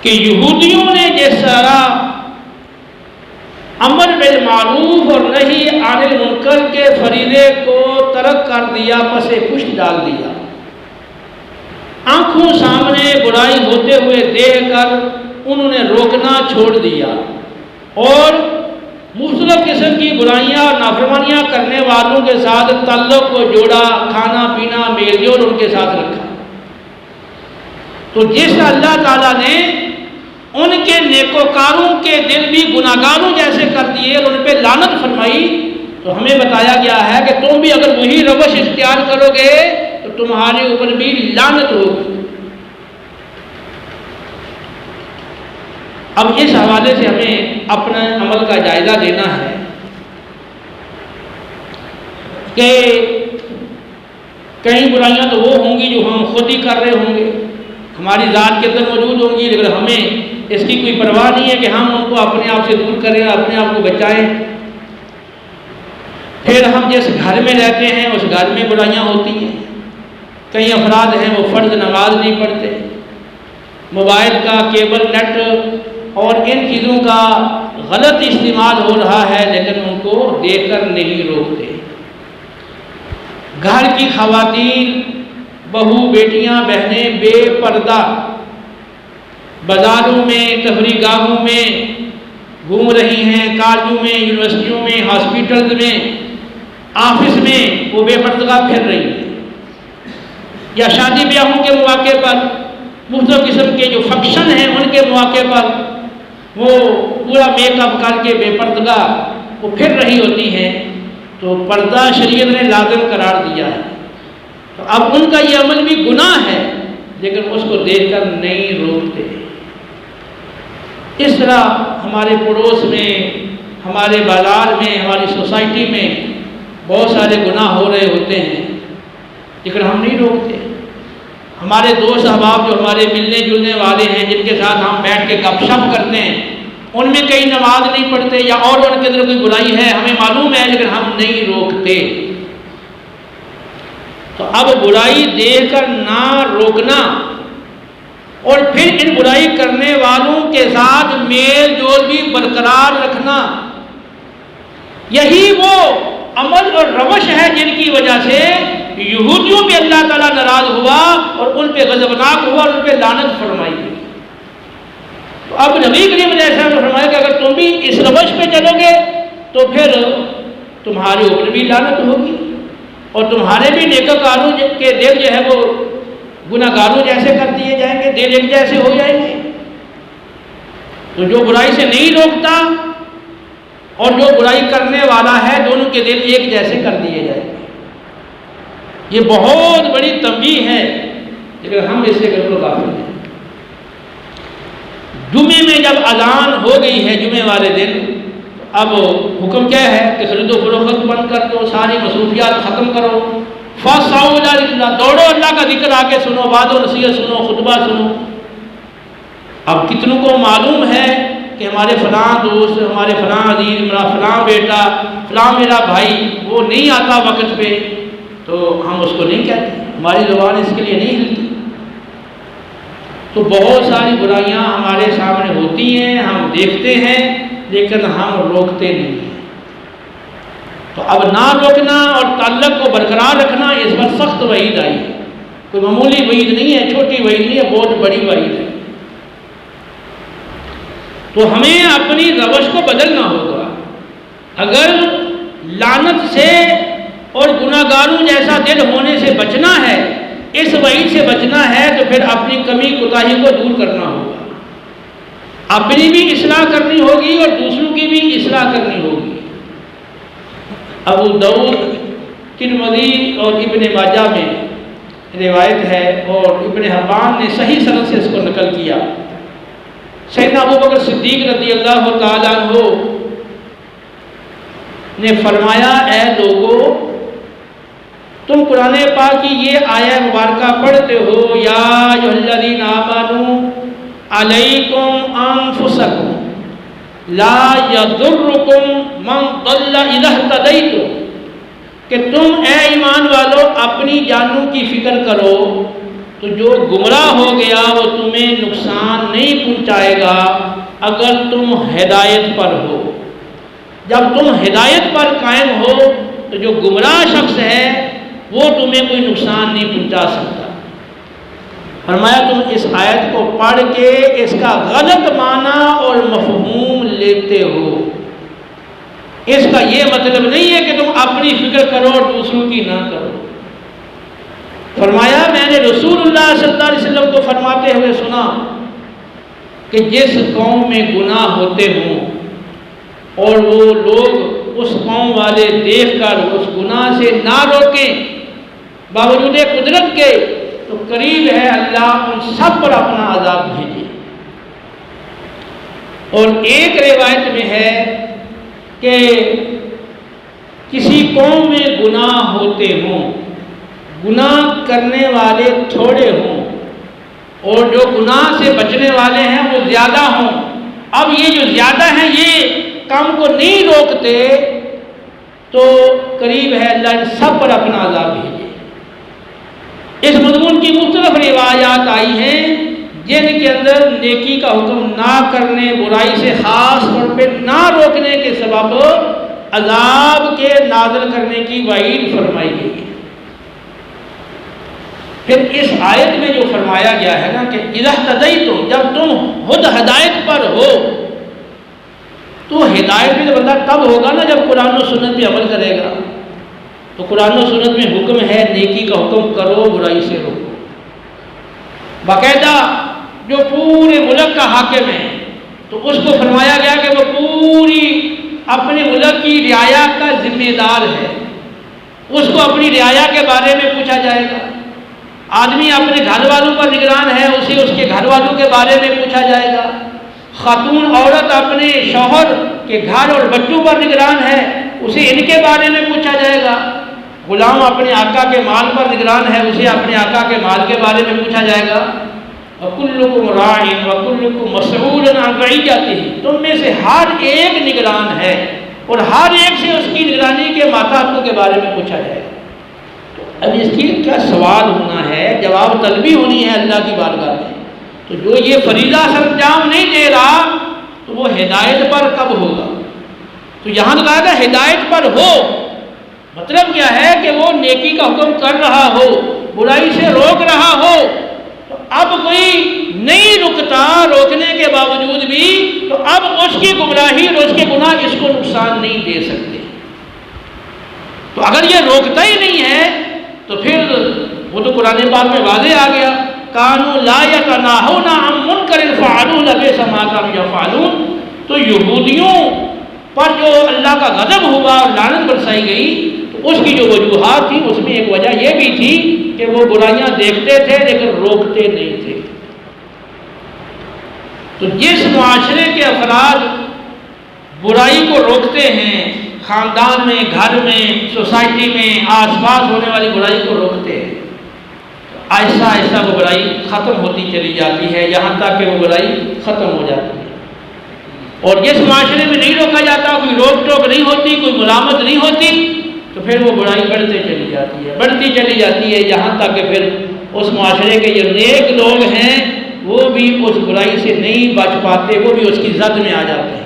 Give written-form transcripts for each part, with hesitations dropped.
کہ یہودیوں نے جس طرح امر بالمعروف اور نہی عن المنکر کے فریضے کو ترک کر دیا، پس پشت ڈال دیا، آنکھوں سامنے برائی ہوتے ہوئے دیکھ کر انہوں نے روکنا چھوڑ دیا، اور مختلف قسم کی برائیاں اور نافرمانیاں کرنے والوں کے ساتھ تعلق کو جوڑا، کھانا پینا میل جول ان کے ساتھ رکھا۔ تو جس اللہ تعالیٰ نے ان کے نیکوکاروں کے دل بھی گناہگاروں جیسے کر دیے اور ان پہ لعنت فرمائی، تو ہمیں بتایا گیا ہے کہ تم بھی اگر وہی روش اختیار کرو گے تو تمہارے اوپر بھی لعنت ہوگی۔ اب اس حوالے سے ہمیں اپنا عمل کا جائزہ لینا ہے کہ کئی برائیاں تو وہ ہوں گی جو ہم خود ہی کر رہے ہوں گے، ہماری ذات کے اندر موجود ہوں گی، لیکن ہمیں اس کی کوئی پرواہ نہیں ہے کہ ہم ان کو اپنے آپ سے دور کریں، اپنے آپ کو بچائیں۔ پھر ہم جس گھر میں رہتے ہیں اس گھر میں برائیاں ہوتی ہیں، کئی افراد ہیں وہ فرض نماز نہیں پڑھتے، موبائل کا کیبل نیٹ اور ان چیزوں کا غلط استعمال ہو رہا ہے، لیکن ان کو دیکھ کر نہیں روکتے۔ گھر کی خواتین، بہو، بیٹیاں، بہنیں بے پردہ بازاروں میں، تفریح گاہوں میں گھوم رہی ہیں، کالجوں میں، یونیورسٹیوں میں، ہاسپٹلز میں، آفس میں وہ بے پردہ پھر رہی ہیں، یا شادی بیاہوں کے مواقع پر، مختلف قسم کے جو فنکشن ہیں ان کے مواقع پر وہ پورا میک اپ کر کے بے پردہ وہ پھر رہی ہوتی ہیں۔ تو پردہ شریعت نے لازم قرار دیا ہے، تو اب ان کا یہ عمل بھی گناہ ہے، لیکن اس کو دیکھ کر نہیں روکتے۔ اس طرح ہمارے پڑوس میں، ہمارے بازار میں، ہماری سوسائٹی میں بہت سارے گناہ ہو رہے ہوتے ہیں، لیکن ہم نہیں روکتے۔ ہمارے دوست احباب جو ہمارے ملنے جلنے والے ہیں، جن کے ساتھ ہم بیٹھ کے گپ شپ کرتے ہیں، ان میں کئی نماز نہیں پڑھتے یا اور ان کے اندر کوئی برائی ہے، ہمیں معلوم ہے، لیکن ہم نہیں روکتے۔ تو اب برائی دیکھ کر نہ روکنا اور پھر ان برائی کرنے والوں کے ساتھ میل جول بھی برقرار رکھنا، یہی وہ عمل اور روش ہے جن کی وجہ سے یہودیوں پہ اللہ تعالیٰ ناراض ہوا اور ان پہ غضبناک ہوا اور ان پہ لعنت فرمائی گئی۔ تو اب نبی کریم علیہ السلام نے فرمایا کہ اگر تم بھی اس روش پہ چلو گے تو پھر تمہارے اوپر بھی لعنت ہوگی اور تمہارے بھی نیکوکاروں کے دل جو ہے وہ گناہگاروں جیسے کر دیے جائیں گے، دل ایک جیسے ہو جائیں گے۔ تو جو برائی سے نہیں روکتا اور جو برائی کرنے والا ہے، دونوں کے دل ایک جیسے کر دیے جائیں گے۔ یہ بہت بڑی تنبیہ ہے، لیکن ہم اس سے بالکل غافل ہیں۔ جمعے میں جب اذان ہو گئی ہے جمعے والے دن، اب حکم کیا ہے کہ خرید و فروخت بند کر دو، ساری مصروفیات ختم کرو، فاسعوا الی ذکر اللہ، دوڑو اللہ کا ذکر آ کے سنو، وعظ و نصیحت سنو، خطبہ سنو۔ اب کتنوں کو معلوم ہے کہ ہمارے فلاں دوست، ہمارے فلاں عزیز، میرا فلاں بیٹا، فلاں میرا بھائی وہ نہیں آتا وقت پہ، تو ہم اس کو نہیں کہتے، ہماری زبان اس کے لیے نہیں ہلتی۔ تو بہت ساری برائیاں ہمارے سامنے ہوتی ہیں، ہم دیکھتے ہیں، لیکن ہم روکتے نہیں ہیں۔ تو اب نہ روکنا اور تعلق کو برقرار رکھنا، اس پر سخت وعید آئی ہے، کوئی معمولی وعید نہیں ہے، چھوٹی وعید نہیں ہے، بہت بڑی وعید ہے۔ تو ہمیں اپنی روش کو بدلنا ہوگا۔ اگر لعنت سے اور گناہگاروں جیسا دل ہونے سے بچنا ہے، اس وعید سے بچنا ہے، تو پھر اپنی کمی کوتاہی کو دور کرنا ہوگا، اپنی بھی اصلاح کرنی ہوگی اور دوسروں کی بھی اصلاح کرنی ہوگی۔ ابو داؤد، ترمذی اور ابن ماجہ میں روایت ہے اور ابن حبان نے صحیح سند سے اس کو نقل کیا۔ سیدنا ابو بکر صدیق رضی اللہ تعالیٰ عنہ نے فرمایا، اے لوگو، تم قرآن پاک کی یہ آیہ مبارکہ پڑھتے ہو، یا ایھا الذین آمنوا علیکم انفسکم لا یضرکم من ضل اذا اہتدیتم، کہ تم اے ایمان والو اپنی جانوں کی فکر کرو، تو جو گمراہ ہو گیا وہ تمہیں نقصان نہیں پہنچائے گا اگر تم ہدایت پر ہو۔ جب تم ہدایت پر قائم ہو تو جو گمراہ شخص ہے وہ تمہیں کوئی نقصان نہیں پہنچا سکتا۔ فرمایا تم اس آیت کو پڑھ کے اس کا غلط معنی اور مفہوم لیتے ہو، اس کا یہ مطلب نہیں ہے کہ تم اپنی فکر کرو اور دوسروں کی نہ کرو۔ فرمایا میں نے رسول اللہ صلی اللہ علیہ وسلم کو فرماتے ہوئے سنا کہ جس قوم میں گناہ ہوتے ہوں اور وہ لوگ اس قوم والے دیکھ کر اس گناہ سے نہ روکیں باوجود قدرت کے، تو قریب ہے اللہ ان سب پر اپنا عذاب بھیجے۔ اور ایک روایت میں ہے کہ کسی قوم میں گناہ ہوتے ہوں، گناہ کرنے والے تھوڑے ہوں اور جو گناہ سے بچنے والے ہیں وہ زیادہ ہوں، اب یہ جو زیادہ ہیں یہ کام کو نہیں روکتے تو قریب ہے اللہ ان سب پر اپنا عذاب بھیجے۔ اس مضمون کی مختلف روایات آئی ہیں جن کے اندر نیکی کا حکم نہ کرنے، برائی سے خاص طور پہ نہ روکنے کے سبب عذاب کے نازل کرنے کی وعید فرمائی گئی ہے۔ پھر اس آیت میں جو فرمایا گیا ہے نا کہ اذا اهتدیتم، جب تم خود ہدایت پر ہو، تو ہدایت میں بندہ تب ہوگا نا جب قرآن و سنت پہ عمل کرے گا۔ تو قرآن و سنت میں حکم ہے نیکی کا حکم کرو، برائی سے روکو۔ باقاعدہ جو پورے ملک کا حاکم ہے تو اس کو فرمایا گیا کہ وہ پوری اپنے ملک کی رعایا کا ذمہ دار ہے، اس کو اپنی رعایا کے بارے میں پوچھا جائے گا۔ آدمی اپنے گھر والوں پر نگران ہے، اسے اس کے گھر والوں کے بارے میں پوچھا جائے گا۔ خاتون عورت اپنے شوہر کے گھر اور بچوں پر نگران ہے، اسے ان کے بارے میں پوچھا جائے گا۔ غلام اپنے آقا کے مال پر نگران ہے، اسے اپنے آقا کے مال کے بارے میں پوچھا جائے گا۔ وَكُلُّكُمْ رَاعٍ وَكُلُّكُمْ مَسْئُولٌ عَنْ رَعِيَّتِهِ، تم میں سے ہر ایک نگران ہے اور ہر ایک سے اس کی نگرانی کے ماتحتوں کے بارے میں پوچھا جائے گا۔ تو اب اس کی کیا سوال ہونا ہے، جواب طلبی ہونی ہے اللہ کی بارگاہ میں۔ تو جو یہ فریضہ سر انجام نہیں دے رہا تو وہ ہدایت پر کب ہوگا؟ تو یہاں کہا گیا ہدایت پر ہو، مطلب کیا ہے کہ وہ نیکی کا حکم کر رہا ہو، برائی سے روک رہا ہو، تو اب کوئی نہیں رکتا روکنے کے باوجود بھی، تو اب اس کی گمراہی اور اس کے گناہ اس کو نقصان نہیں دے سکتے۔ تو اگر یہ روکتا ہی نہیں ہے تو پھر وہ تو قرآن پاک میں واضح آ گیا، کانوا لا یتناہون عن منکر فعلوہ لبئس ما کانوا یفعلون۔ تو یہودیوں پر جو اللہ کا غضب ہوا اور لعنت برسائی گئی، تو اس کی جو وجوہات تھیں اس میں ایک وجہ یہ بھی تھی کہ وہ برائیاں دیکھتے تھے لیکن روکتے نہیں تھے۔ تو جس معاشرے کے افراد برائی کو روکتے ہیں، خاندان میں، گھر میں، سوسائٹی میں، آس پاس ہونے والی برائی کو روکتے ہیں، آہستہ آہستہ وہ برائی ختم ہوتی چلی جاتی ہے، یہاں تک کہ وہ برائی ختم ہو جاتی ہے۔ اور جس معاشرے میں نہیں روکا جاتا، کوئی روک ٹوک نہیں ہوتی، کوئی ملامت نہیں ہوتی، تو پھر وہ برائی بڑھتے چلی جاتی ہے، بڑھتی چلی جاتی ہے، یہاں تک کہ پھر اس معاشرے کے جو نیک لوگ ہیں وہ بھی اس برائی سے نہیں بچ پاتے، وہ بھی اس کی زد میں آ جاتے ہیں۔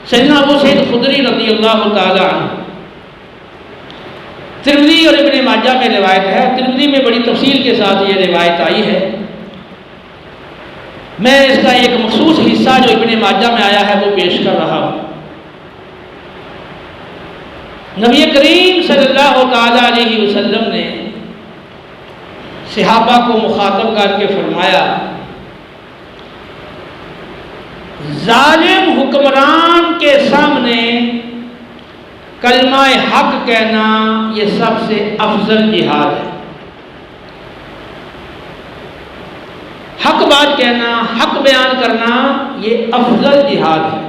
سیدنا ابو سعید خدری رضی اللہ تعالی عنہ، ترمذی اور ابن ماجہ میں روایت ہے، ترمذی میں بڑی تفصیل کے ساتھ یہ روایت آئی ہے، میں اس کا ایک مخصوص حصہ جو ابن ماجہ میں آیا ہے وہ پیش کر رہا ہوں۔ نبی کریم صلی اللہ تعالی علیہ وسلم نے صحابہ کو مخاطب کر کے فرمایا، ظالم حکمران کے سامنے کلمہ حق کہنا یہ سب سے افضل جہاد ہے۔ حق بات کہنا، حق بیان کرنا یہ افضل جہاد ہے۔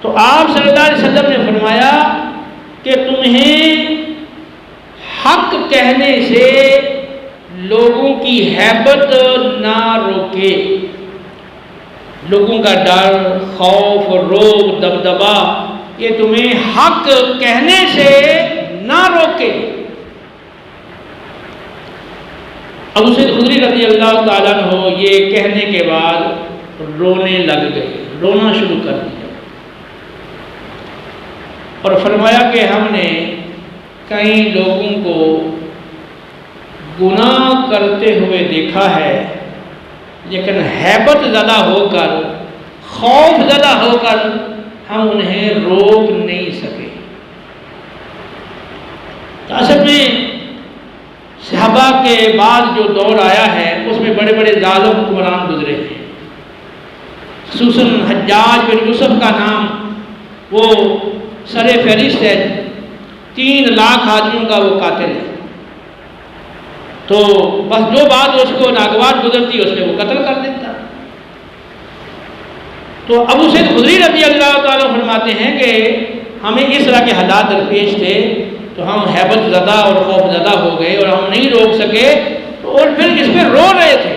تو آپ صلی اللہ علیہ وسلم نے فرمایا کہ تمہیں حق کہنے سے لوگوں کی ہیبت نہ روکے، لوگوں کا ڈر، خوف، روب، دبدبا یہ تمہیں حق کہنے سے نہ روکے۔ ابو سعید خدری رضی اللہ تعالیٰ عنہ یہ کہنے کے بعد رونے لگ گئے، رونا شروع کر دیا، اور فرمایا کہ ہم نے کئی لوگوں کو گناہ کرتے ہوئے دیکھا ہے، لیکن ہیبت زدہ ہو کر، خوف زدہ ہو کر ہم انہیں روک نہیں سکے۔ اصل میں صحابہ کے بعد جو دور آیا ہے اس میں بڑے بڑے ظالم حکمران گزرے ہیں، خصوصاً حجاج بن یوسف کا نام وہ سر فہرست ہے، 3 لاکھ آدمیوں کا وہ قاتل ہے، تو بس جو بات اس کو ناگوار گزرتی اس میں وہ قتل کر دیتا۔ تو ابو سعید خدری رضی اللہ تعالیٰ فرماتے ہیں کہ ہمیں اس طرح کے حالات درپیش تھے تو ہم ہیبت زدہ اور خوف زدہ ہو گئے اور ہم نہیں روک سکے، اور پھر اس پہ رو رہے تھے۔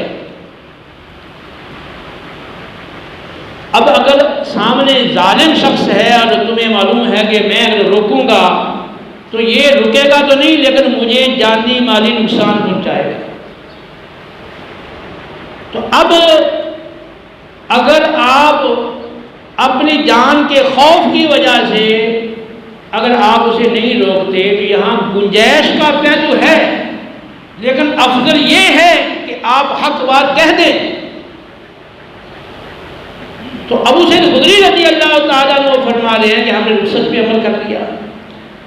اب اگر سامنے ظالم شخص ہے اور تمہیں معلوم ہے کہ میں اگر روکوں گا تو یہ رکے گا تو نہیں، لیکن مجھے جانی مالی نقصان پہنچائے گا، تو اب اگر آپ اپنی جان کے خوف کی وجہ سے اگر آپ اسے نہیں روکتے تو یہاں گنجائش کا پہلو ہے، لیکن افضل یہ ہے کہ آپ حق بات کہہ دیں۔ تو ابو سعید خدری رضی اللہ تعالیٰ عنہ فرما رہے ہیں کہ ہم نے رخصت پہ عمل کر لیا،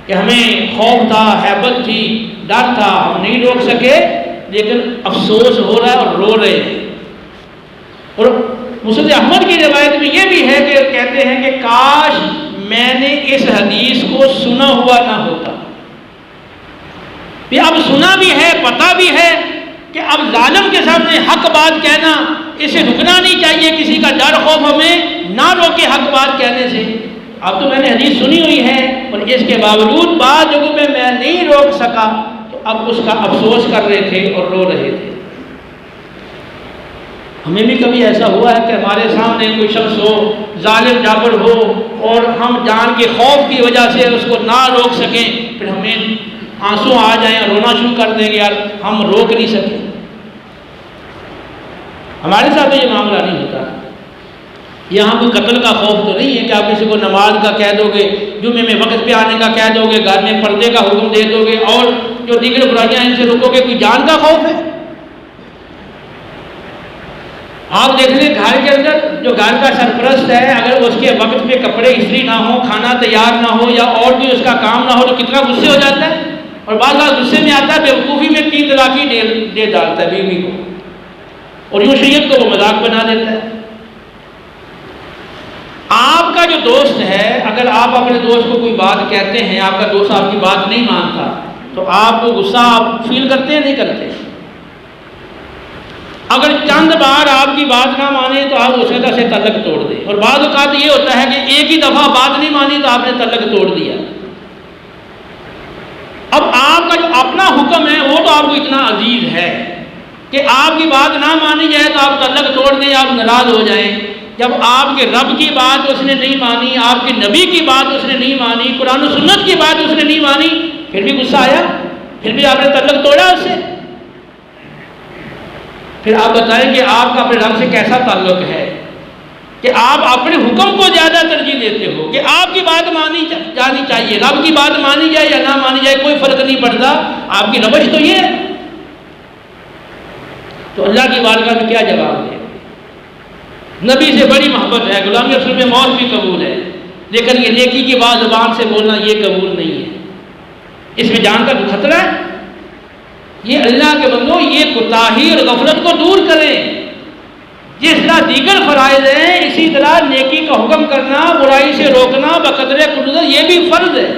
کہ ہمیں خوف تھا، ہیبت تھی، ڈر تھا، ہم نہیں روک سکے، لیکن افسوس ہو رہا ہے اور رو رہے ہیں۔ اور مسند احمد کی روایت میں یہ بھی ہے کہ کہتے ہیں کہ کاش میں نے اس حدیث کو سنا ہوا نہ ہوتا۔ اب سنا بھی ہے، پتہ بھی ہے کہ اب ظالم کے سامنے حق بات کہنا، اسے رکنا نہیں چاہیے، کسی کا ڈر خوف ہمیں نہ روکے حق بات کہنے سے۔ اب تو میں نے حدیث سنی ہوئی ہے اور اس کے باوجود بعض جگہوں میں نہیں روک سکا، تو اب اس کا افسوس کر رہے تھے اور رو رہے تھے۔ ہمیں بھی کبھی ایسا ہوا ہے کہ ہمارے سامنے کوئی شخص ہو، ظالم جابر ہو، اور ہم جان کے خوف کی وجہ سے اس کو نہ روک سکیں، پھر ہمیں آنسو آ جائیں اور رونا شروع کر دیں گے، یار ہم روک نہیں سکے۔ ہمارے ساتھ یہ معاملہ نہیں ہوتا۔ یہاں کوئی قتل کا خوف تو نہیں ہے کہ آپ کسی کو نماز کا کہہ دو گے، جمعے میں وقت پہ آنے کا کہہ دو گے، گھر میں پردے کا حکم دے دو گے، اور جو دیگر برائیاں ان سے روکو گے، کوئی جان کا خوف ہے؟ آپ دیکھ لیں گھر کے اندر جو گھر کا سرپرست ہے، اگر اس کے وقت پہ کپڑے استری نہ ہو، کھانا تیار نہ ہو، یا اور بھی اس کا کام نہ ہو، تو کتنا غصے ہو جاتا ہے، اور بعض بار غصے میں آتا ہے بیوقوفی میں 3 طلاق ہی دے ڈالتا ہے بیوی کو، اور یوں شریعت کو وہ مذاق بنا دیتا ہے۔ آپ کا جو دوست ہے، اگر آپ اپنے دوست کو کوئی بات کہتے ہیں، آپ کا دوست آپ کی بات نہیں مانتا، تو آپ کو غصہ آپ فیل کرتے ہیں نہیں کرتے؟ اگر چند بار آپ کی بات نہ مانے تو آپ اس وجہ سے تعلق توڑ دیں، اور بعض اوقات یہ ہوتا ہے کہ ایک ہی دفعہ بات نہیں مانی تو آپ نے تعلق توڑ دیا۔ اب آپ کا جو اپنا حکم ہے وہ تو آپ کو اتنا عزیز ہے کہ آپ کی بات نہ مانی جائے تو آپ تعلق توڑ دیں، آپ ناراض ہو جائیں۔ جب آپ کے رب کی بات اس نے نہیں مانی، آپ کے نبی کی بات اس نے نہیں مانی، قرآن و سنت کی بات اس نے نہیں مانی، پھر بھی غصہ آیا، پھر بھی آپ نے تعلق توڑا اس سے۔ پھر آپ بتائیں کہ آپ کا اپنے رب سے کیسا تعلق ہے کہ آپ اپنے حکم کو زیادہ ترجیح دیتے ہو کہ آپ کی بات مانی جانی چاہیے، رب کی بات مانی جائے یا نہ مانی جائے کوئی فرق نہیں پڑتا، آپ کی روش تو یہ ہے۔ تو اللہ کی بارگاہ میں کیا جواب دے؟ نبی سے بڑی محبت ہے، غلامی رسول میں موت بھی قبول ہے، لیکن یہ نیکی کی بات زبان سے بولنا یہ قبول نہیں ہے، اس میں جان کا خطرہ ہے۔ یہ اللہ کے بندوں، یہ کوتاہی اور غفلت کو دور کریں۔ جس طرح دیگر فرائض ہیں اسی طرح نیکی کا حکم کرنا، برائی سے روکنا بقدر قدرت یہ بھی فرض ہے۔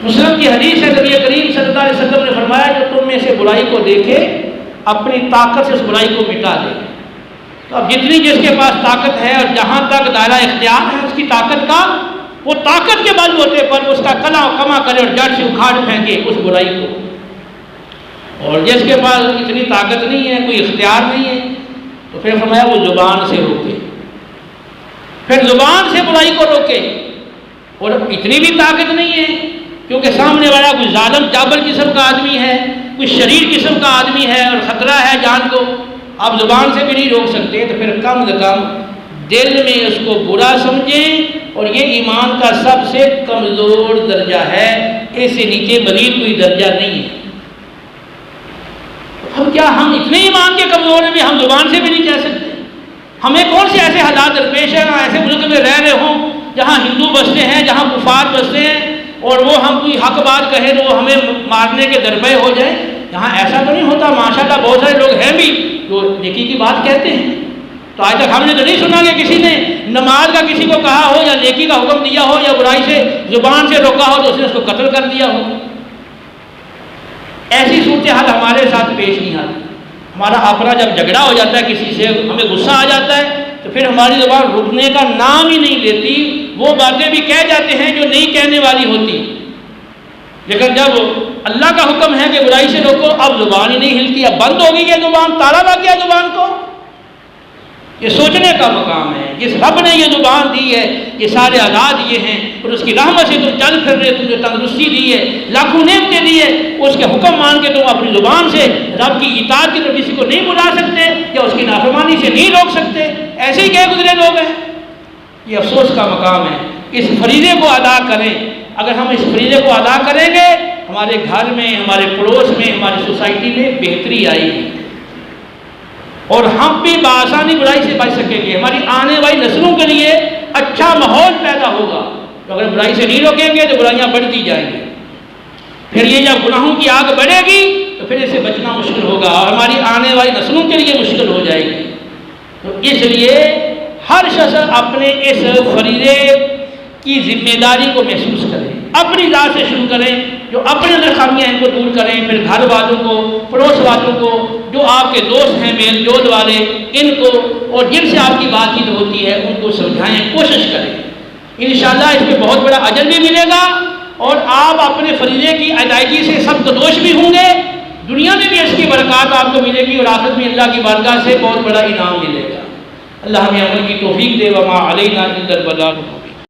مسلم کی حدیث ہے، نبی کریم صلی اللہ علیہ وسلم نے فرمایا جو تم میں سے برائی کو دیکھے اپنی طاقت سے اس برائی کو مٹا دے۔ تو اب جتنی جس کے پاس طاقت ہے اور جہاں تک دائرہ اختیار ہے اس کی طاقت کا، وہ طاقت کے بل بوتے پر اس کا کما کرے اور جڑ سے اکھاڑ پھینکے اس برائی کو۔ اور جس کے پاس اتنی طاقت نہیں ہے، کوئی اختیار نہیں ہے، تو پھر فرمایا وہ زبان سے روکے، پھر زبان سے برائی کو روکے۔ اور اتنی بھی طاقت نہیں ہے کیونکہ سامنے والا کوئی ظالم جابر قسم کا آدمی ہے، کوئی شریر قسم کا آدمی ہے اور خطرہ ہے جان کو، اب زبان سے بھی نہیں روک سکتے تو پھر کم از کم دل میں اس کو برا سمجھیں، اور یہ ایمان کا سب سے کمزور درجہ ہے، اس سے نیچے مزید کوئی درجہ نہیں ہے۔ اب کیا ہم اتنے ایمان کے کمزور ہیں بھی ہم زبان سے بھی نہیں کہہ سکتے؟ ہمیں کون سے ایسے حالات درپیش ہیں، ایسے ملک میں رہ رہے ہوں جہاں ہندو بستے ہیں، جہاں کفار بستے ہیں، اور وہ ہم کوئی حق بات کہیں تو وہ ہمیں مارنے کے درپے ہو جائیں؟ یہاں ایسا تو نہیں ہوتا، ماشاءاللہ بہت سارے لوگ ہیں بھی جو نیکی کی بات کہتے ہیں۔ تو آج تک ہم نے تو نہیں سنا کہ کسی نے نماز کا کسی کو کہا ہو یا نیکی کا حکم دیا ہو یا برائی سے زبان سے روکا ہو تو اس نے اس کو قتل کر دیا ہو۔ ایسی صورتحال ہمارے ساتھ پیش نہیں آتی۔ ہمارا اپنا جب جھگڑا ہو جاتا ہے کسی سے، ہمیں غصہ آ جاتا ہے تو پھر ہماری زبان رکنے کا نام ہی نہیں لیتی، وہ باتیں بھی کہہ جاتے ہیں جو نہیں کہنے والی ہوتی۔ لیکن جب اللہ کا حکم ہے کہ برائی سے روکو، اب زبان ہی نہیں ہلتی، اب بند ہوگی یہ زبان، تالا لگ گیا زبان کو۔ یہ سوچنے کا مقام ہے، جس رب نے یہ زبان دی ہے، یہ سارے آلات یہ ہیں، اور اس کی رحمت سے تم چل پھر رہے، تم جو تندرستی دی ہے، لاکھوں نعمتیں دی ہے، اس کے حکم مان کے تم اپنی زبان سے رب کی اطاعت کی طرف کسی کو نہیں بلا سکتے یا اس کی نافرمانی سے نہیں روک سکتے۔ ایسے ہی گئے گزرے لوگ ہیں۔ یہ افسوس کا مقام ہے۔ اس فریضے کو ادا کریں۔ اگر ہم اس فریضے کو ادا کریں گے، ہمارے گھر میں، ہمارے پڑوس میں، ہماری سوسائٹی میں بہتری آئے گی، اور ہم بھی بآسانی برائی سے بچ سکیں گے۔ ہماری آنے والی نسلوں کے لیے اچھا ماحول پیدا ہوگا۔ تو اگر برائی سے نہیں روکیں گے تو برائیاں بڑھتی جائیں گی، پھر یہ جب گناہوں کی آگ بڑھے گی تو پھر اس سے بچنا مشکل ہوگا، اور ہماری آنے والی نسلوں کے لیے مشکل ہو جائے گی۔ تو اس لیے ہر شخص اپنے اس فریضے کی ذمہ داری کو محسوس کریں، اپنی ذات سے شروع کریں، جو اپنے اندر خامیاں ان کو دور کریں، پھر گھر والوں کو، پڑوس والوں کو، جو آپ کے دوست ہیں میل جول والے، ان کو، اور جن سے آپ کی بات چیت ہوتی ہے ان کو سمجھائیں، کوشش کریں۔ انشاءاللہ اس میں بہت بڑا اجر بھی ملے گا، اور آپ اپنے فریضے کی ادائیگی سے سب دوش بھی ہوں گے۔ دنیا میں بھی اس کی برکات آپ کو ملے گی، اور آخرت میں اللہ کی بارگاہ سے بہت بڑا انعام ملے گا۔ اللہ ہمیں عمل کی توفیق دے۔ وما علینا الا البلاغ۔